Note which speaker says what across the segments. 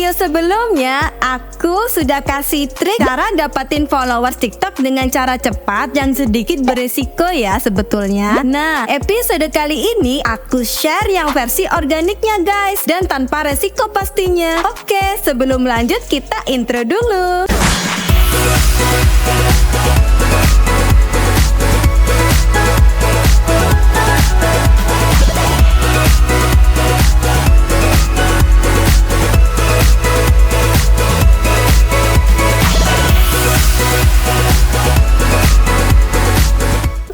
Speaker 1: video sebelumnya, aku sudah kasih trik cara dapatin followers TikTok dengan cara cepat yang sedikit beresiko ya sebetulnya. Nah, episode kali ini aku share yang versi organiknya guys, dan tanpa resiko pastinya. Oke, sebelum lanjut kita intro dulu.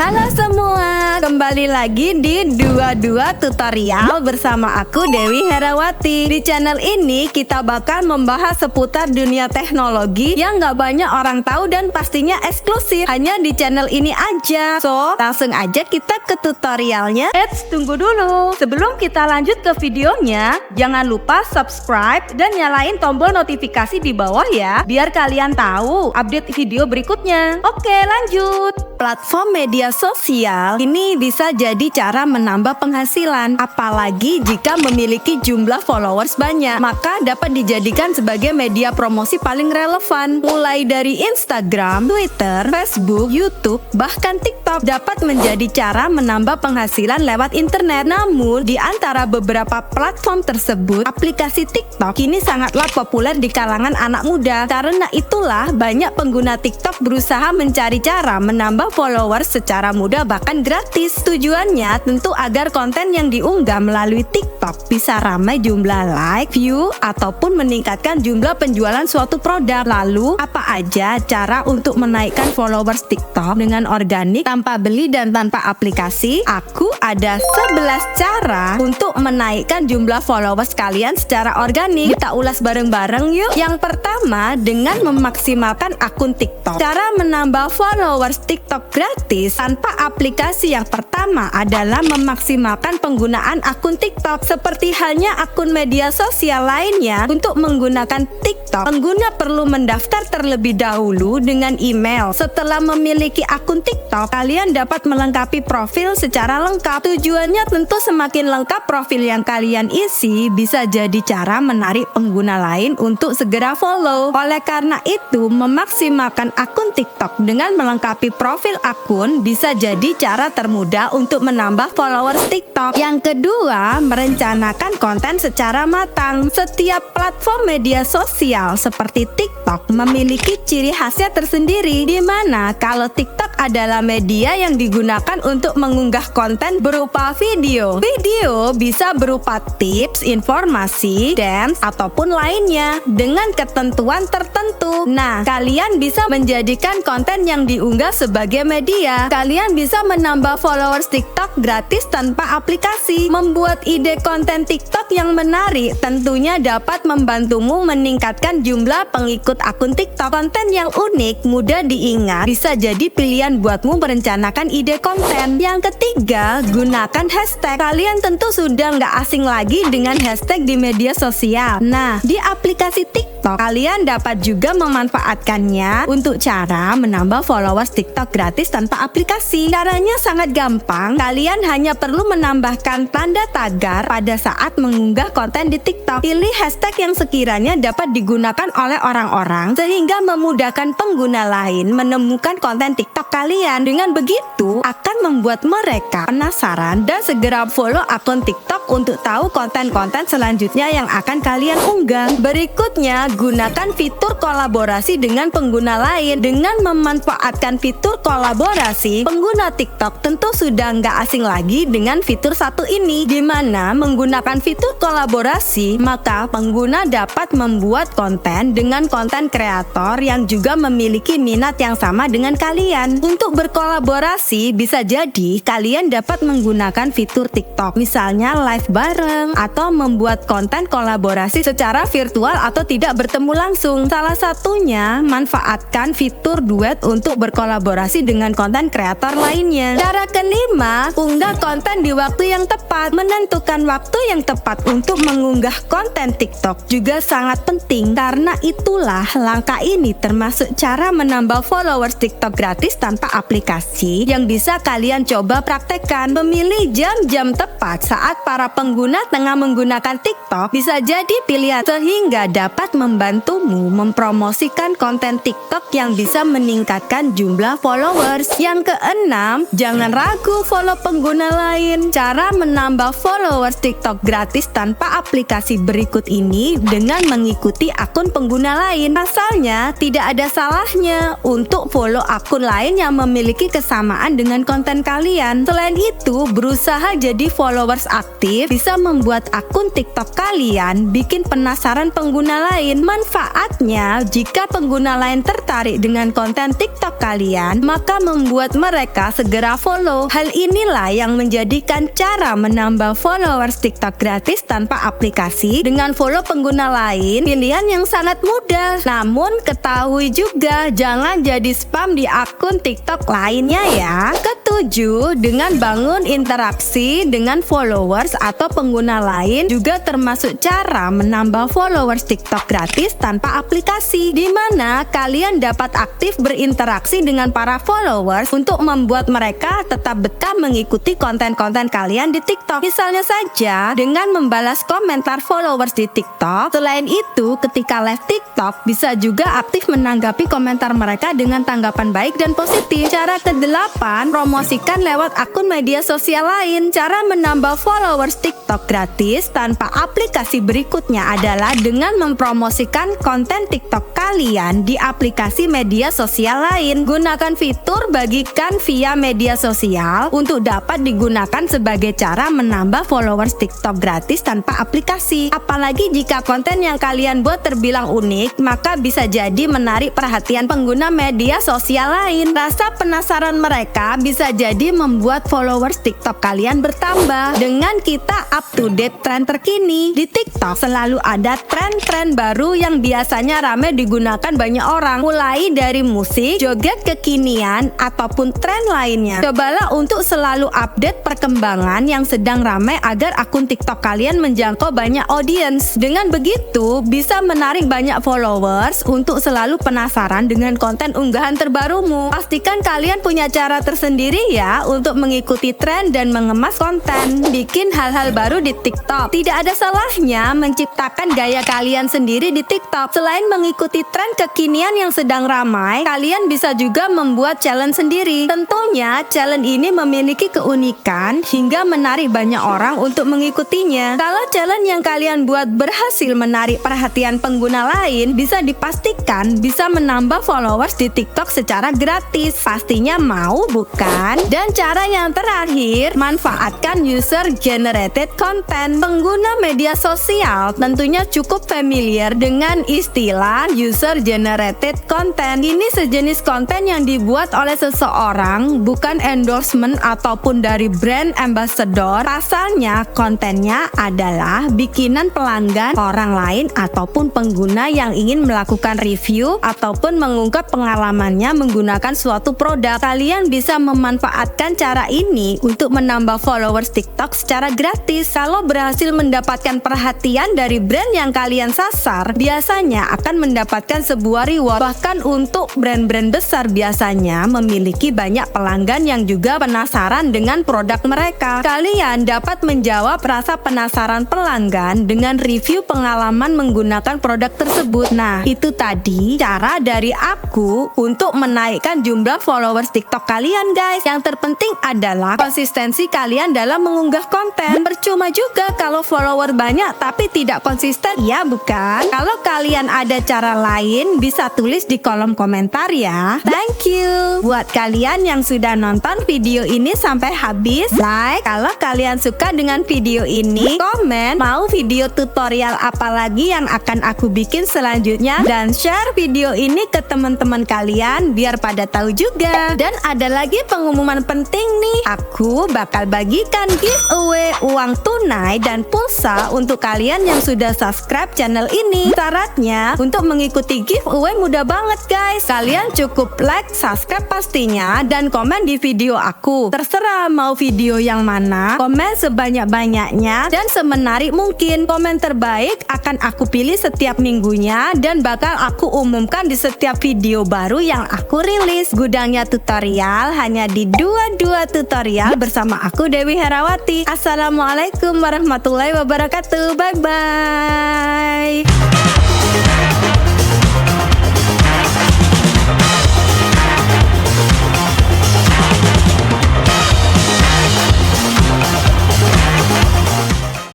Speaker 1: Halo semua, kembali lagi di 22 tutorial bersama aku Dewi Herawati. Di channel ini kita bakal membahas seputar dunia teknologi yang gak banyak orang tahu dan pastinya eksklusif hanya di channel ini aja. So, langsung aja kita ke tutorialnya. Tunggu dulu. Sebelum kita lanjut ke videonya, jangan lupa subscribe dan nyalain tombol notifikasi di bawah ya, biar kalian tahu update video berikutnya. Oke, lanjut. Platform media sosial ini bisa jadi cara menambah penghasilan, apalagi jika memiliki jumlah followers banyak, maka dapat dijadikan sebagai media promosi paling relevan. Mulai dari Instagram, Twitter, Facebook, YouTube, bahkan TikTok dapat menjadi cara menambah penghasilan lewat internet. Namun, di antara beberapa platform tersebut, aplikasi TikTok kini sangatlah populer di kalangan anak muda. Karena itulah banyak pengguna TikTok berusaha mencari cara menambah followers secara mudah bahkan gratis. Tujuannya tentu agar konten yang diunggah melalui TikTok bisa ramai jumlah like, view, ataupun meningkatkan jumlah penjualan suatu produk. Lalu, apa aja cara untuk menaikkan followers TikTok dengan organik tanpa beli dan tanpa aplikasi? Aku ada 11 cara untuk menaikkan jumlah followers kalian secara organik. Kita ulas bareng-bareng yuk. Yang pertama, dengan memaksimalkan akun TikTok. Cara menambah followers TikTok gratis tanpa aplikasi yang pertama adalah memaksimalkan penggunaan akun TikTok. Seperti halnya akun media sosial lainnya, untuk menggunakan TikTok, pengguna perlu mendaftar terlebih dahulu dengan email. Setelah memiliki akun TikTok, kalian dapat melengkapi profil secara lengkap. Tujuannya tentu semakin lengkap profil yang kalian isi, bisa jadi cara menarik pengguna lain untuk segera follow. Oleh karena itu, memaksimalkan akun TikTok dengan melengkapi profil akun bisa jadi cara termudah untuk menambah followers TikTok. Yang kedua, merencanakan konten secara matang. Setiap platform media sosial seperti TikTok memiliki ciri khasnya tersendiri, di mana kalau TikTok adalah media yang digunakan untuk mengunggah konten berupa video. Video bisa berupa tips, informasi, dance, ataupun lainnya dengan ketentuan tertentu. Nah, kalian bisa menjadikan konten yang diunggah sebagai media. Kalian bisa menambah followers TikTok gratis tanpa aplikasi. Membuat ide konten TikTok yang menarik tentunya dapat membantumu meningkatkan jumlah pengikut akun TikTok. Konten yang unik, mudah diingat, bisa jadi pilihan buatmu merencanakan ide konten. Yang ketiga, gunakan hashtag. Kalian tentu sudah nggak asing lagi dengan hashtag di media sosial. Nah, di aplikasi TikTok, kalian dapat juga memanfaatkannya untuk cara menambah followers TikTok gratis tanpa aplikasi. Caranya sangat gampang. Kalian hanya perlu menambahkan tanda tagar pada saat mengunggah konten di TikTok. Pilih hashtag yang sekiranya dapat digunakan oleh orang-orang sehingga memudahkan pengguna lain menemukan konten TikTok kalian. Dengan begitu, akan membuat mereka penasaran dan segera follow akun TikTok untuk tahu konten-konten selanjutnya yang akan kalian unggah. Berikutnya, gunakan fitur kolaborasi dengan pengguna lain. Dengan memanfaatkan fitur kolaborasi, pengguna TikTok tentu sudah nggak asing lagi dengan fitur satu ini, di mana menggunakan fitur kolaborasi, maka pengguna dapat membuat konten dengan konten kreator yang juga memiliki minat yang sama dengan kalian. Untuk berkolaborasi, bisa jadi kalian dapat menggunakan fitur TikTok, misalnya live bareng, atau membuat konten kolaborasi secara virtual atau tidak bertemu langsung. Salah satunya, manfaatkan fitur duet untuk berkolaborasi dengan konten kreator lainnya. Cara kelima, unggah konten di waktu yang tepat. Menentukan waktu yang tepat untuk mengunggah konten TikTok juga sangat penting, Karena itulah langkah ini termasuk cara menambah followers TikTok gratis tanpa aplikasi yang bisa kalian coba praktekkan. Memilih jam-jam tepat saat para pengguna tengah menggunakan TikTok bisa jadi pilihan sehingga dapat membantumu mempromosikan konten TikTok yang bisa meningkatkan jumlah followers. Yang keenam, jangan ragu follow pengguna lain. Cara menambah followers TikTok gratis tanpa aplikasi berikut ini dengan mengikuti akun pengguna lain. Pasalnya, tidak ada salahnya untuk follow akun lain yang memiliki kesamaan dengan konten kalian. Selain itu, berusaha jadi followers aktif bisa membuat akun TikTok kalian bikin penasaran pengguna lain. Manfaatnya, jika pengguna lain tertarik dengan konten TikTok kalian, maka membuat mereka segera follow. Hal inilah yang menjadikan cara menambah followers TikTok gratis tanpa aplikasi dengan follow pengguna lain pilihan yang sangat mudah. Namun ketahui juga jangan jadi spam di akun TikTok lainnya ya. Ketujuh, dengan bangun interaksi dengan followers atau pengguna lain juga termasuk cara menambah followers TikTok gratis tanpa aplikasi, di mana kalian dapat aktif berinteraksi dengan para followers untuk membuat mereka tetap betah mengikuti konten-konten kalian di TikTok. Misalnya saja dengan membalas komentar followers di TikTok. Selain itu, ketika live TikTok bisa juga aktif menanggapi komentar mereka dengan tanggapan baik dan positif. Cara ke-8, promosikan lewat akun media sosial lain. Cara menambah followers TikTok gratis tanpa aplikasi berikutnya adalah dengan mempromosikan konten TikTok kalian di aplikasi media sosial lain. Gunakan fitur bagikan via media sosial untuk dapat digunakan sebagai cara menambah followers TikTok gratis tanpa aplikasi. Apalagi jika konten yang kalian buat terbilang unik, maka bisa jadi menarik perhatian pengguna media sosial lain. Rasa penasaran mereka bisa jadi membuat followers TikTok kalian bertambah. Dengan kita up to date tren terkini di TikTok, selalu ada tren-tren baru yang biasanya ramai digunakan banyak orang, mulai dari musik, joget kekinian, ataupun tren lainnya. Cobalah untuk selalu update perkembangan yang sedang ramai agar akun TikTok kalian menjangkau banyak audiens. Dengan begitu, bisa menarik banyak followers untuk selalu penasaran dengan konten unggahan terbarumu. Pastikan kalian punya cara tersendiri ya untuk mengikuti tren dan mengemas konten. Bikin hal-hal baru di TikTok. Tidak ada salahnya menciptakan gaya kalian sendiri di TikTok. Selain mengikuti tren kekinian yang sedang ramai, kalian bisa juga membuat challenge sendiri. Tentunya, challenge ini memiliki keunikan hingga menarik banyak orang untuk mengikutinya. Kalau challenge yang kalian buat berhasil menarik perhatian pengguna lain, bisa dipastikan bisa menambah followers di TikTok secara gratis. Pastinya mau, bukan? Dan cara yang terakhir, manfaatkan user generated content. Pengguna media sosial tentunya cukup familiar dengan istilah user generated content. Ini sejenis konten yang dibuat oleh seseorang, bukan endorsement ataupun dari brand ambassador. Pasalnya, kontennya adalah bikinan pelanggan orang lain ataupun pengguna yang ingin melakukan review ataupun mengungkap pengalamannya menggunakan suatu produk. Kalian bisa memanfaatkan cara ini untuk menambah followers TikTok secara gratis. Kalau berhasil mendapatkan perhatian dari brand yang kalian sasar, biasanya akan mendapatkan sebuah reward. Bahkan untuk brand-brand besar biasanya memiliki banyak pelanggan yang juga penasaran dengan produk mereka. Kalian dapat menjawab rasa penasaran pelanggan dengan review pengalaman menggunakan produk tersebut. Nah, itu tadi cara dari aku untuk menaikkan jumlah followers TikTok kalian, guys. Yang terpenting adalah konsistensi kalian dalam mengunggah konten. Percuma juga kalau follower banyak tapi tidak konsisten, ya bukan? Kalau kalian ada cara lain, bisa tulis di kolom komentar ya. Thank you buat kalian yang sudah nonton video ini sampai habis. Like kalau kalian suka dengan video ini, komen mau video tutorial apa lagi yang akan aku bikin selanjutnya, dan share video ini ke teman-teman kalian biar pada tahu juga. Dan ada lagi pengumuman penting nih, aku bakal bagikan giveaway uang tunai dan pulsa untuk kalian yang sudah subscribe channel ini. Syaratnya untuk mengikuti giveaway mudah banget, guys. Kalian cukup like, subscribe pastinya, dan komen di video aku. Terserah mau video yang mana, komen sebanyak-banyaknya dan semenarik mungkin. Komen terbaik akan aku pilih setiap setiap minggunya dan bakal aku umumkan di setiap video baru yang aku rilis. Gudangnya tutorial hanya di 22 tutorial bersama aku Dewi Herawati. Assalamualaikum warahmatullahi wabarakatuh. Bye bye.